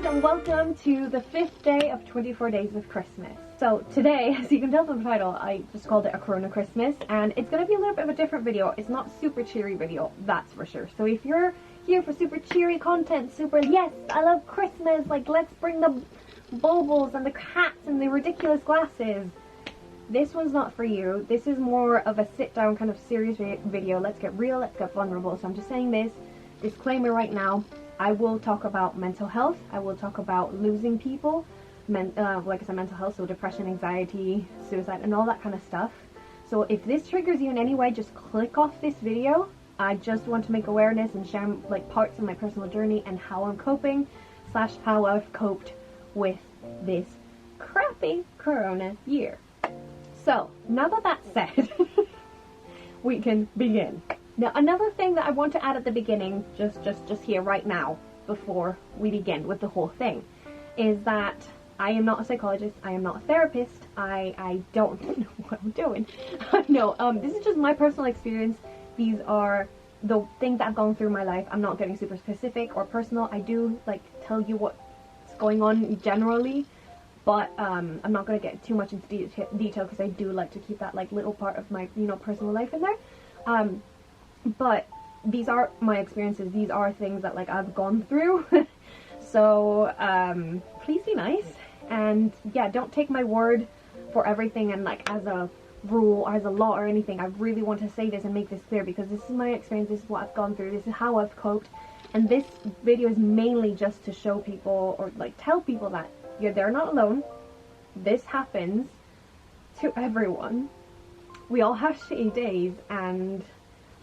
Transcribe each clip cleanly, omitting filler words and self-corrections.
guys, and welcome to the 5th day of 24 days with Christmas. So today, as you can tell from the title, I just called it a Corona Christmas, and it's going to be a little bit of a different video. It's not super cheery video, that's for sure. So if you're here for super cheery content, super yes, I love Christmas, like let's bring the baubles and the hats and the ridiculous glasses, this one's not for you. This is more of a sit down kind of serious video. Let's get real, let's get vulnerable. So I'm just saying this disclaimer right now. I will talk about mental health. I will talk about losing people, like I said, mental health, so depression, anxiety, suicide, and all that kind of stuff. So if this triggers you in any way, just click off this video. I just want to make awareness and share like parts of my personal journey and how I'm coping / how I've coped with this crappy Corona year. So now that that's said, we can begin. Now, another thing that I want to add at the beginning, just here right now, before we begin with the whole thing, is that I am not a psychologist, I am not a therapist, I don't know what I'm doing. No, this is just my personal experience. These are the things that I've gone through in my life. I'm not getting super specific or personal. I do, like, tell you what's going on generally, but I'm not going to get too much into detail because I do like to keep that, like, little part of my, you know, personal life in there. But these are my experiences. These are things that, like, I've gone through. So please be nice, and yeah, don't take my word for everything and like as a rule or as a law or anything. I really want to say this and make this clear because this is my experience, this is what I've gone through, this is how I've coped, and this video is mainly just to show people or like tell people that they're not alone. This happens to everyone. We all have shitty days, and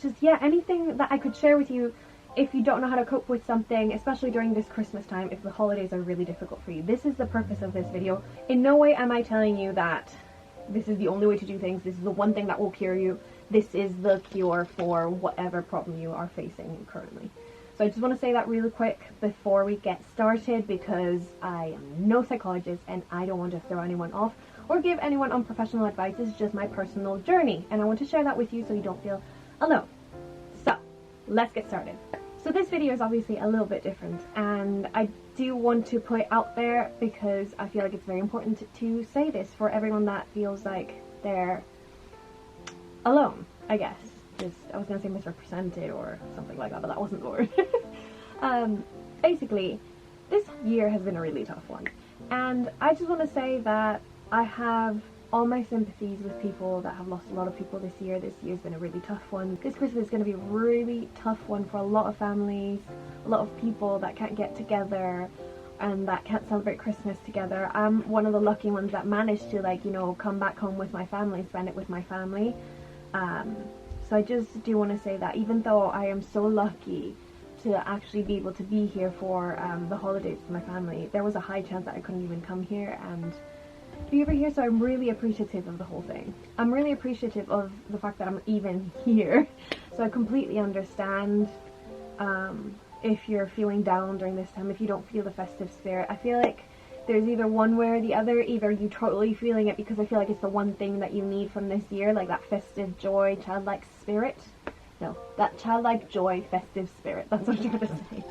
just, yeah, anything that I could share with you if you don't know how to cope with something, especially during this Christmas time, if the holidays are really difficult for you. This is the purpose of this video. In no way am I telling you that this is the only way to do things, this is the one thing that will cure you, this is the cure for whatever problem you are facing currently. So I just want to say that really quick before we get started, because I am no psychologist and I don't want to throw anyone off or give anyone unprofessional advice. This is just my personal journey, and I want to share that with you so you don't feel alone. So let's get started. So this video is obviously a little bit different, and I do want to put it out there because I feel like it's very important to say this for everyone that feels like they're alone, I guess. I was going to say misrepresented or something like that, but that wasn't the word. Basically, this year has been a really tough one, and I just want to say that I have all my sympathies with people that have lost a lot of people this year. This year's been a really tough one. This Christmas is going to be a really tough one for a lot of families, a lot of people that can't get together and that can't celebrate Christmas together. I'm one of the lucky ones that managed to, like, you know, come back home with my family, spend it with my family. So I just do want to say that even though I am so lucky to actually be able to be here for the holidays with my family, there was a high chance that I couldn't even come here and be over here, so I'm really appreciative of the whole thing. I'm really appreciative of the fact that I'm even here. So I completely understand if you're feeling down during this time, if you don't feel the festive spirit. I feel like there's either one way or the other. Either you totally feeling it because I feel like it's the one thing that you need from this year, like that festive joy, childlike spirit. No, that childlike joy, festive spirit. That's what I'm trying to say.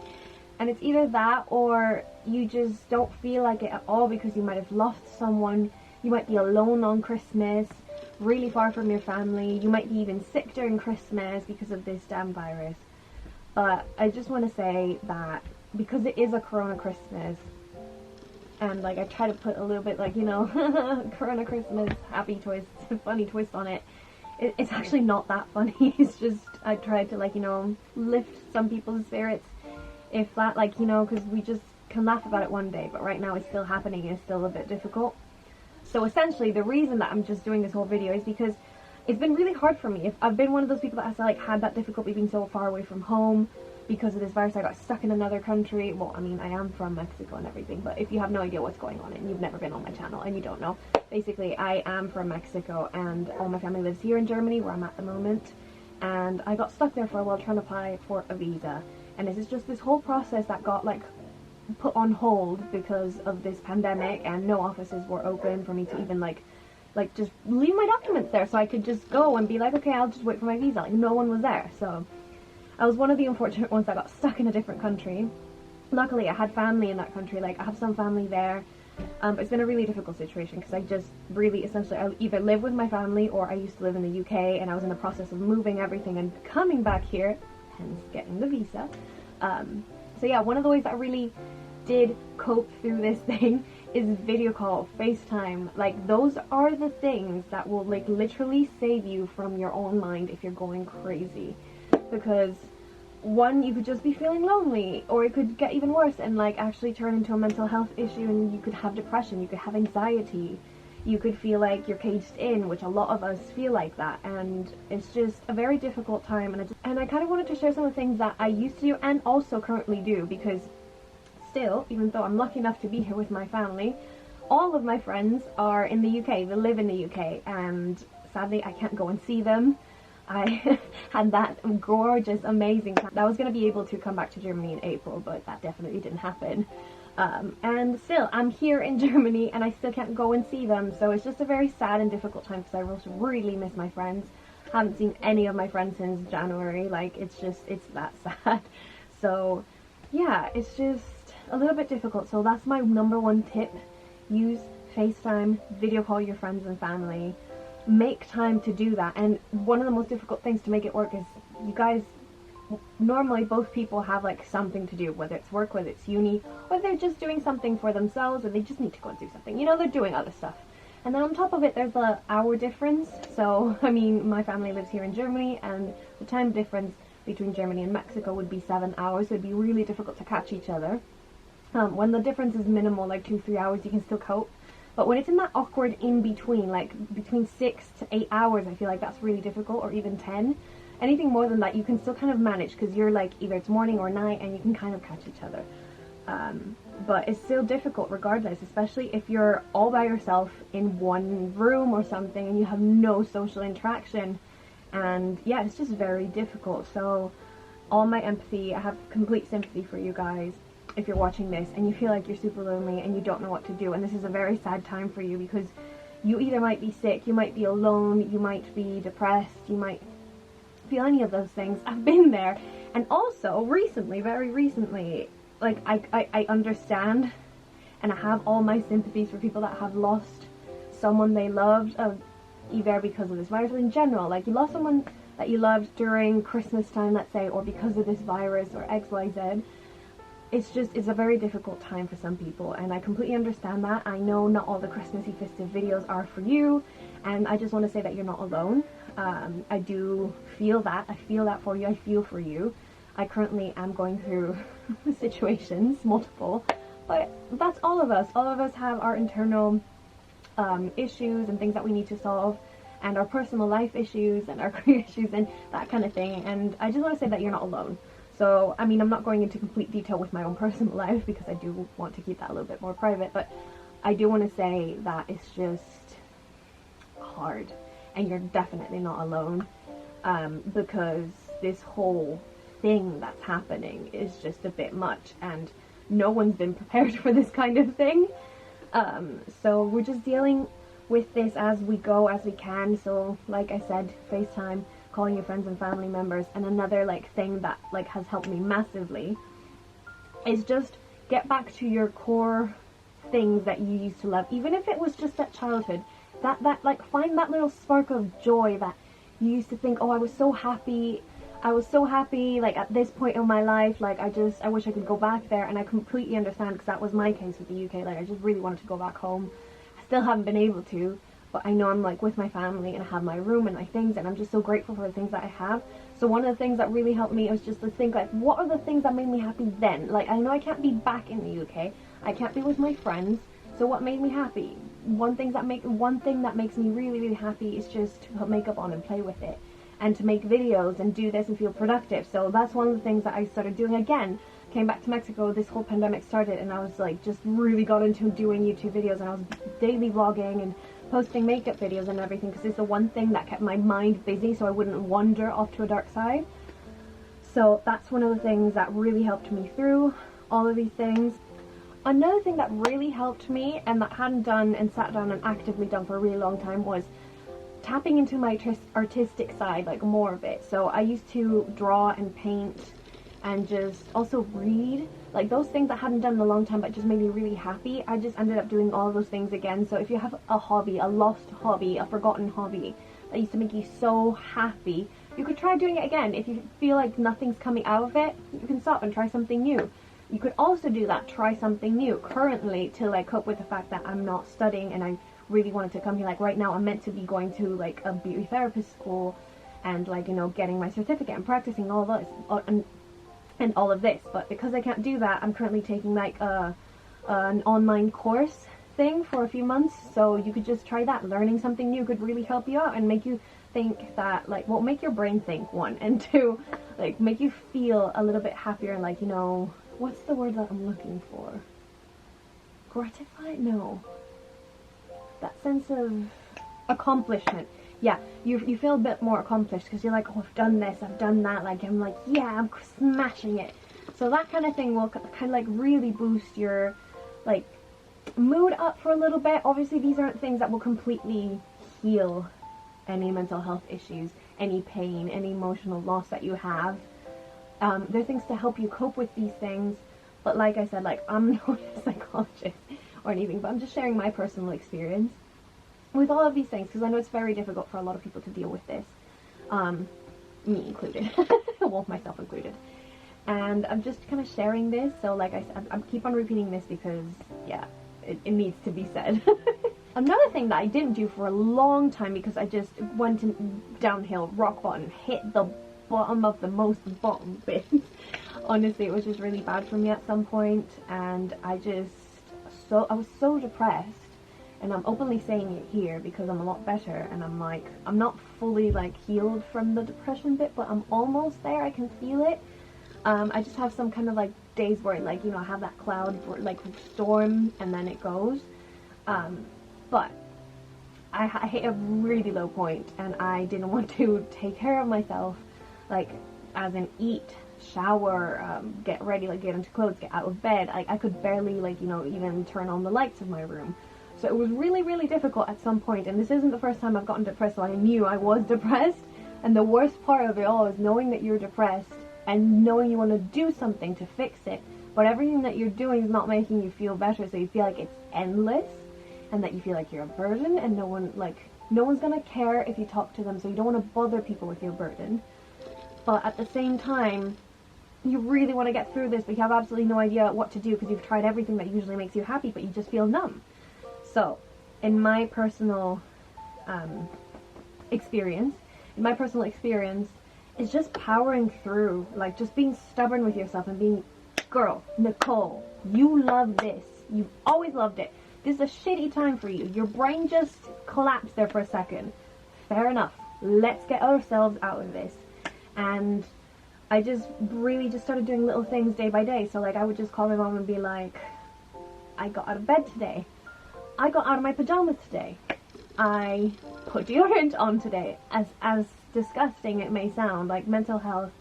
And it's either that or you just don't feel like it at all because you might have lost someone, you might be alone on Christmas, really far from your family, you might be even sick during Christmas because of this damn virus. But I just want to say that because it is a Corona Christmas, and like I try to put a little bit like, you know, Corona Christmas, happy twist, funny twist on it, it's actually not that funny. It's just, I tried to, like, you know, lift some people's spirits. If that, like, you know, because we just can laugh about it one day, but right now it's still happening and it's still a bit difficult. So essentially the reason that I'm just doing this whole video is because it's been really hard for me. I've been one of those people that has, like, had that difficulty being so far away from home because of this virus. I got stuck in another country. Well, I mean, I am from Mexico and everything, but if you have no idea what's going on and you've never been on my channel and you don't know, basically I am from Mexico and all my family lives here in Germany where I'm at the moment, and I got stuck there for a while trying to apply for a visa. And this is just this whole process that got, like, put on hold because of this pandemic, and no offices were open for me to even, like just leave my documents there so I could just go and be like, okay, I'll just wait for my visa. Like, no one was there. So I was one of the unfortunate ones that got stuck in a different country. luckily I had family in that country, like I have some family there. But it's been a really difficult situation because I just really essentially I either live with my family or I used to live in the UK and I was in the process of moving everything and coming back here, hence getting the visa. So yeah, one of the ways that I really did cope through this thing is video call, FaceTime. Like those are the things that will like literally save you from your own mind if you're going crazy, because one, you could just be feeling lonely, or it could get even worse and like actually turn into a mental health issue, and you could have depression, you could have anxiety, you could feel like you're caged in, which a lot of us feel like that, and it's just a very difficult time. And I kind of wanted to share some of the things that I used to do and also currently do, because still, even though I'm lucky enough to be here with my family, all of my friends are in the UK, they live in the UK, and sadly I can't go and see them. I had that gorgeous, amazing time. I was going to be able to come back to Germany in April, but that definitely didn't happen. And still, I'm here in Germany and I still can't go and see them. So it's just a very sad and difficult time because I really miss my friends. Haven't seen any of my friends since January. Like, it's that sad. So yeah, it's just a little bit difficult. So that's my number one tip. Use FaceTime, video call your friends and family. Make time to do that. And one of the most difficult things to make it work is you guys, normally both people have like something to do, whether it's work, whether it's uni, or they're just doing something for themselves, or they just need to go and do something, you know, they're doing other stuff. And then on top of it there's the hour difference. So I mean, my family lives here in Germany and the time difference between Germany and Mexico would be 7 hours, so it'd be really difficult to catch each other. When the difference is minimal, like 2-3 hours, you can still cope. But when it's in that awkward in-between, like between 6 to 8 hours, I feel like that's really difficult, or even 10. Anything more than that, you can still kind of manage, because you're like, either it's morning or night, and you can kind of catch each other. But it's still difficult regardless, especially if you're all by yourself in one room or something, and you have no social interaction. And yeah, it's just very difficult. So all my empathy, I have complete sympathy for you guys. If you're watching this and you feel like you're super lonely and you don't know what to do, and this is a very sad time for you, because you either might be sick, you might be alone, you might be depressed, you might feel any of those things. I've been there. And also recently, very recently, like I understand and I have all my sympathies for people that have lost someone they loved, either because of this virus or in general. Like, you lost someone that you loved during Christmas time, let's say, or because of this virus or XYZ. It's a very difficult time for some people, and I completely understand that. I know not all the Christmassy festive videos are for you, and I just want to say that you're not alone. I do feel that. I feel that for you. I feel for you. I currently am going through situations, multiple, but that's all of us. All of us have our internal issues and things that we need to solve, and our personal life issues and our career issues and that kind of thing, and I just want to say that you're not alone. So, I mean, I'm not going into complete detail with my own personal life because I do want to keep that a little bit more private, but I do want to say that it's just hard, and you're definitely not alone, because this whole thing that's happening is just a bit much, and no one's been prepared for this kind of thing. So we're just dealing with this as we go, as we can. So, like I said, FaceTime, calling your friends and family members. And another like thing that like has helped me massively is just get back to your core things that you used to love, even if it was just at childhood. That like, find that little spark of joy that you used to think, oh, I was so happy like at this point in my life, like I wish I could go back there. And I completely understand, because that was my case with the UK. Like, I just really wanted to go back home. I still haven't been able to, but I know I'm like with my family and I have my room and my things, and I'm just so grateful for the things that I have. So one of the things that really helped me was just to think, like, what are the things that made me happy then? Like, I know I can't be back in the UK, I can't be with my friends, so what made me happy? One thing that makes me really, really happy is just to put makeup on and play with it, and to make videos and do this and feel productive. So that's one of the things that I started doing again. Came back to Mexico, this whole pandemic started, and I was like, just really got into doing YouTube videos, and I was daily vlogging and posting makeup videos and everything, because it's the one thing that kept my mind busy so I wouldn't wander off to a dark side. So that's one of the things that really helped me through all of these things. Another thing that really helped me, and that I hadn't done and sat down and actively done for a really long time, was tapping into my artistic side, like more of it. So I used to draw and paint and just also read. Like those things I hadn't done in a long time but just made me really happy. I just ended up doing all those things again. So if you have a hobby, a lost hobby, a forgotten hobby that used to make you so happy, you could try doing it again. If you feel like nothing's coming out of it, you can stop and try something new. You could also do that, try something new. Currently, to like cope with the fact that I'm not studying and I really wanted to come here, like right now I'm meant to be going to like a beauty therapist school and like, you know, getting my certificate and practicing all this and all of this, but because I can't do that, I'm currently taking like an online course thing for a few months. So you could just try that. Learning something new could really help you out and make you think that, like, well, make your brain think, one, and two, like, make you feel a little bit happier and like, you know, what's the word that I'm looking for? Gratified? No. That sense of accomplishment. Yeah, you feel a bit more accomplished because you're like, oh, I've done this, I've done that, like, I'm like, yeah, I'm smashing it. So that kind of thing will kind of like really boost your like mood up for a little bit. Obviously these aren't things that will completely heal any mental health issues, any pain, any emotional loss that you have. They're things to help you cope with these things, but like I said, like, I'm not a psychologist or anything, but I'm just sharing my personal experience with all of these things, because I know it's very difficult for a lot of people to deal with this, me included, well, myself included, and I'm just kind of sharing this. So like I said, I keep on repeating this because, yeah, it needs to be said. Another thing that I didn't do for a long time, because I just went downhill, rock bottom, hit the bottom of the most bottom bit. Honestly, it was just really bad for me at some point, and I was so depressed. And I'm openly saying it here because I'm a lot better, and I'm like, I'm not fully like healed from the depression bit, but I'm almost there. I can feel it. I just have some kind of like days where, like, you know, I have that cloud like storm and then it goes. But I hit a really low point, and I didn't want to take care of myself, like, as in eat, shower, get ready, like get into clothes, get out of bed. I could barely, like, you know, even turn on the lights of my room. So it was really, really difficult at some point, and this isn't the first time I've gotten depressed, so I knew I was depressed. And the worst part of it all is knowing that you're depressed and knowing you want to do something to fix it, but everything that you're doing is not making you feel better, so you feel like it's endless, and that you feel like you're a burden, and no one's gonna care if you talk to them, so you don't want to bother people with your burden. But at the same time, you really want to get through this, but you have absolutely no idea what to do because you've tried everything that usually makes you happy, but you just feel numb. So, in my personal experience, it's just powering through, like just being stubborn with yourself and being, girl, Nicole, you love this. You've always loved it. This is a shitty time for you. Your brain just collapsed there for a second. Fair enough. Let's get ourselves out of this. And I just really just started doing little things day by day. So like I would just call my mom and be like, I got out of bed today. I got out of my pajamas today. I put deodorant on today. As disgusting it may sound, like mental health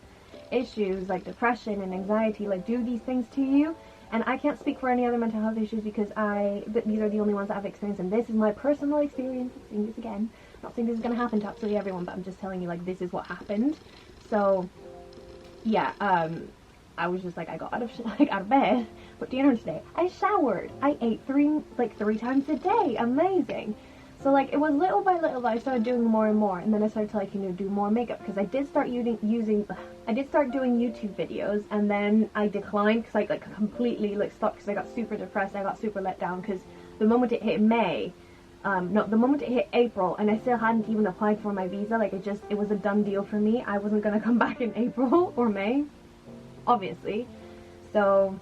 issues like depression and anxiety like do these things to you. And I can't speak for any other mental health issues because these are the only ones that I've experienced, and this is my personal experience. I'm saying this again. I'm not saying this is going to happen to absolutely everyone, but I'm just telling you, like, this is what happened. So, yeah, I was just like, I got out of bed, put deodorant today. I showered. I ate three times a day. Amazing. So, like, it was little by little that I started doing more and more, and then I started to, like, you know, do more makeup, because I did start doing YouTube videos, and then I declined, because I, like, completely, like, stopped, because I got super depressed, I got super let down, because the moment it hit the moment it hit April, and I still hadn't even applied for my visa, like, it was a done deal for me. I wasn't gonna come back in April or May, obviously, so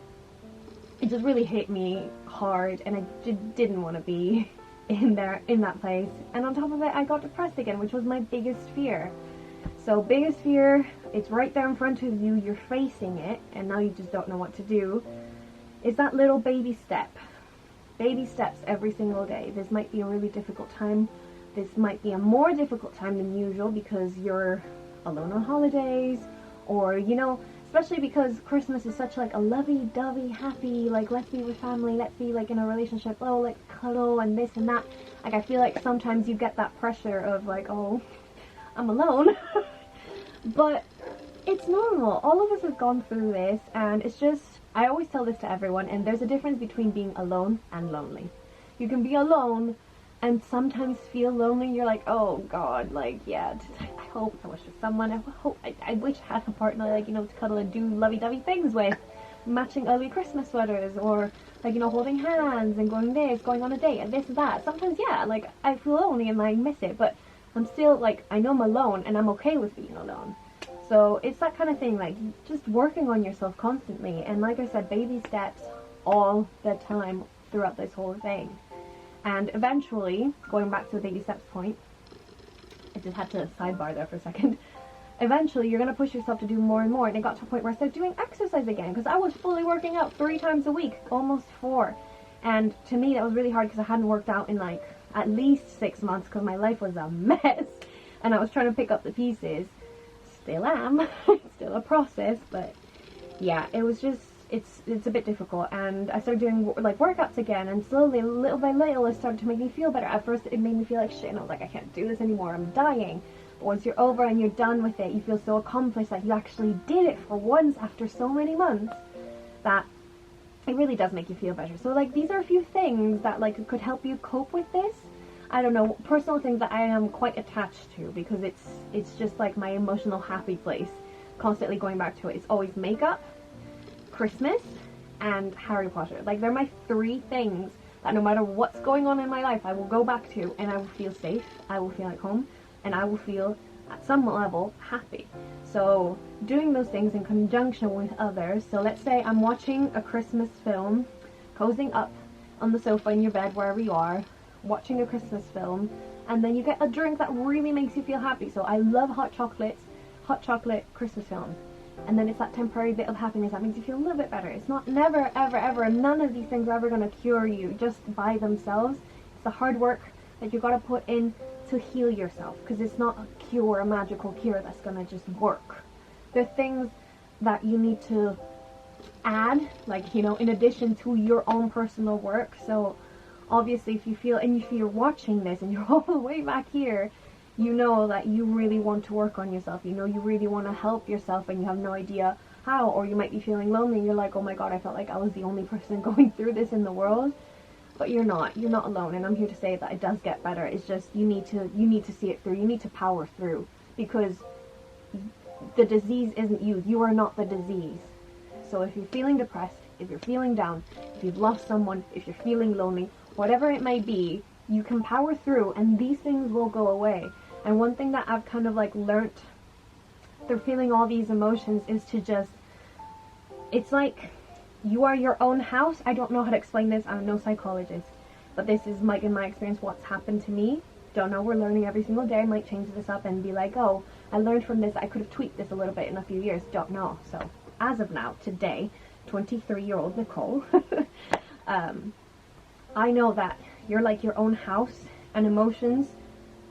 it just really hit me hard, and I didn't want to be in that place. And on top of it, I got depressed again, which was my biggest fear. So biggest fear, it's right there in front of you, you're facing it, and now you just don't know what to do, is that little baby step. Baby steps every single day. This might be a really difficult time. This might be a more difficult time than usual because you're alone on holidays, or, you know, especially because Christmas is such like a lovey-dovey, happy, like, let's be with family, let's be like in a relationship, oh, like cuddle and this and that. Like, I feel like sometimes you get that pressure of like, oh, I'm alone. But it's normal. All of us have gone through this, and it's just, I always tell this to everyone, and there's a difference between being alone and lonely. You can be alone and sometimes feel lonely. You're like, oh god, like, yeah, I hope I was with someone. I wish I had a partner, like, you know, to cuddle and do lovey-dovey things with, matching ugly Christmas sweaters, or like, you know, holding hands and going on a date and this and that. Sometimes, yeah, like, I feel lonely and I miss it, but I'm still like, I know I'm alone and I'm okay with being alone. So it's that kind of thing, like, just working on yourself constantly, and like I said, baby steps all the time throughout this whole thing. And eventually, going back to the baby steps point, I just had to sidebar there for a second. Eventually, you're going to push yourself to do more and more, and it got to a point where I started doing exercise again, because I was fully working out 3 times a week, almost 4. And to me, that was really hard because I hadn't worked out in like at least 6 months, because my life was a mess, and I was trying to pick up the pieces. Still am. It's still a process, but yeah, it was just, it's a bit difficult. And I started doing like workouts again, and slowly, little by little, it started to make me feel better. At first it made me feel like shit, and I was like, I can't do this anymore, I'm dying. But once you're over and you're done with it, you feel so accomplished that you actually did it for once after so many months, that it really does make you feel better. So like, these are a few things that like could help you cope with this. I don't know, personal things that I am quite attached to, because it's just like my emotional happy place. Constantly going back to it. It's always makeup, Christmas, and Harry Potter. Like, they're my 3 things that no matter what's going on in my life, I will go back to, and I will feel safe, I will feel like home, and I will feel at some level happy. So doing those things in conjunction with others. So let's say I'm watching a Christmas film, cozying up on the sofa in your bed, wherever you are, watching a Christmas film, and then you get a drink that really makes you feel happy. So I love hot chocolate Christmas film, and then it's that temporary bit of happiness that makes you feel a little bit better. It's not, never ever ever, none of these things are ever going to cure you just by themselves. It's the hard work that you got to put in to heal yourself, because it's not a cure, a magical cure that's going to just work. There are things that you need to add, like, you know, in addition to your own personal work. So obviously, if you feel, and if you're watching this and you're all the way back here, you know that you really want to work on yourself. You know you really want to help yourself, and you have no idea how. Or you might be feeling lonely and you're like, oh my god, I felt like I was the only person going through this in the world. But you're not alone, and I'm here to say that it does get better. It's just, you need to see it through. You need to power through, because the disease isn't you. You are not the disease. So if you're feeling depressed, if you're feeling down, if you've lost someone, if you're feeling lonely, whatever it may be, you can power through, and these things will go away. And one thing that I've kind of like learnt through feeling all these emotions is to just, it's like you are your own house. I don't know how to explain this. I'm no psychologist, but this is like, in my experience, what's happened to me. Don't know, we're learning every single day. I might change this up and be like, oh, I learned from this, I could have tweaked this a little bit in a few years. Don't know. So as of now, today, 23-year-old Nicole, I know that you're like your own house, and emotions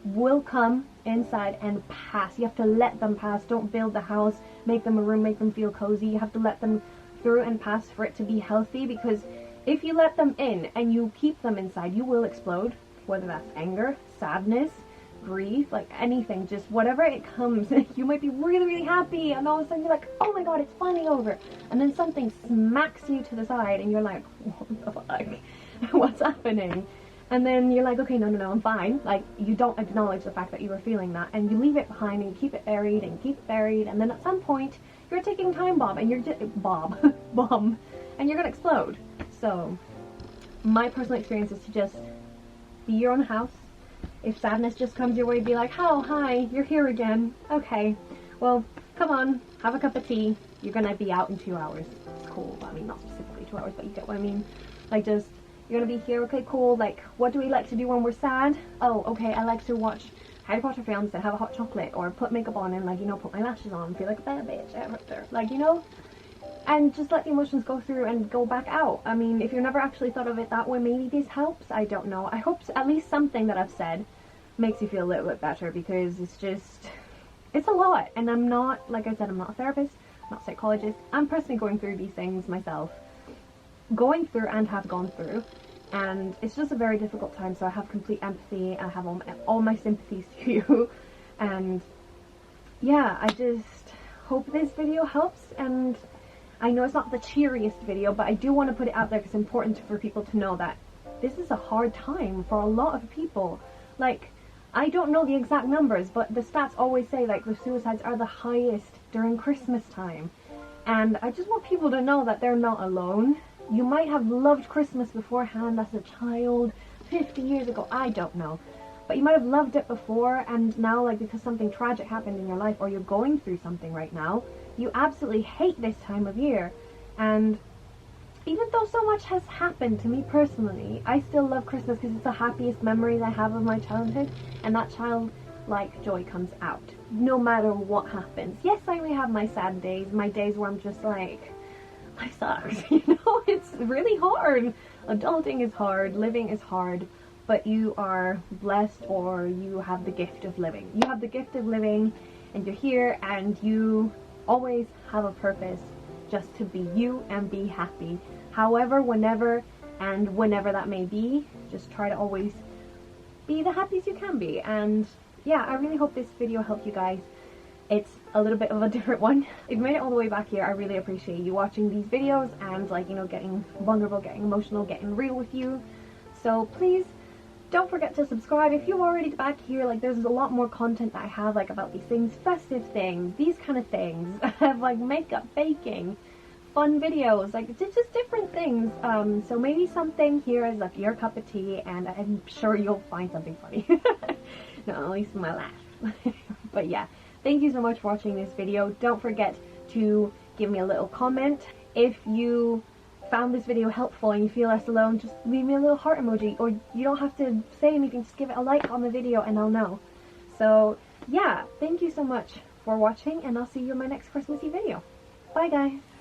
will come inside and pass. You have to let them pass. Don't build the house, make them a room, make them feel cozy. You have to let them through and pass for it to be healthy, because if you let them in and you keep them inside, you will explode. Whether that's anger, sadness, grief, like anything, just whatever it comes. You might be really, really happy, and all of a sudden you're like, oh my god, it's finally over. And then something smacks you to the side and you're like, what the fuck? What's happening? And then you're like, okay, no, I'm fine. Like, you don't acknowledge the fact that you were feeling that, and you leave it behind, and you keep it buried, and keep it buried, and then at some point, you're a ticking time bomb, and you're just, bomb, and you're gonna explode. So, my personal experience is to just be your own house. If sadness just comes your way, be like, oh, hi, you're here again. Okay, well, come on, have a cup of tea. You're gonna be out in 2 hours. It's cool. I mean, not specifically 2 hours, but you get what I mean. Like, just, you're gonna be here, okay, cool. Like, what do we like to do when we're sad? Oh, okay, I like to watch Harry Potter films and have a hot chocolate, or put makeup on and, like, you know, put my lashes on and feel like a bad bitch out there. Like, you know? And just let the emotions go through and go back out. I mean, if you've never actually thought of it that way, maybe this helps. I don't know. I hope at least something that I've said makes you feel a little bit better, because it's just, it's a lot. And I'm not, like I said, I'm not a therapist, I'm not a psychologist. I'm personally going through these things myself. Going through and have gone through. And it's just a very difficult time, so I have complete empathy. I have all my sympathies to you. And yeah, I just hope this video helps, and I know it's not the cheeriest video, but I do want to put it out there because it's important for people to know that this is a hard time for a lot of people. Like, I don't know the exact numbers, but the stats always say like the suicides are the highest during Christmas time. And I just want people to know that they're not alone. You might have loved Christmas beforehand as a child, 50 years ago, I don't know. But you might have loved it before, and now, like, because something tragic happened in your life, or you're going through something right now, you absolutely hate this time of year. And even though so much has happened to me personally, I still love Christmas because it's the happiest memories I have of my childhood, and that childlike joy comes out, no matter what happens. Yes, I may have my sad days, my days where I'm just like, life sucks, you know, it's really hard. Adulting is hard, living is hard, but you are blessed, or you have the gift of living. You have the gift of living, and you're here, and you always have a purpose, just to be you and be happy. However, whenever that may be, just try to always be the happiest you can be. And yeah, I really hope this video helped you guys. It's a little bit of a different one. If you made it all the way back here, I really appreciate you watching these videos and, like, you know, getting vulnerable, getting emotional, getting real with you. So please don't forget to subscribe if you're already back here. Like, there's a lot more content that I have, like, about these things, festive things, these kind of things. I have, like, makeup, baking, fun videos, like, it's just different things. So maybe something here is like your cup of tea, and I'm sure you'll find something funny. No, at least my laugh. But yeah, thank you so much for watching this video. Don't forget to give me a little comment. If you found this video helpful and you feel less alone, just leave me a little heart emoji, or you don't have to say anything, just give it a like on the video and I'll know. So yeah, thank you so much for watching, and I'll see you in my next Christmassy video. Bye guys!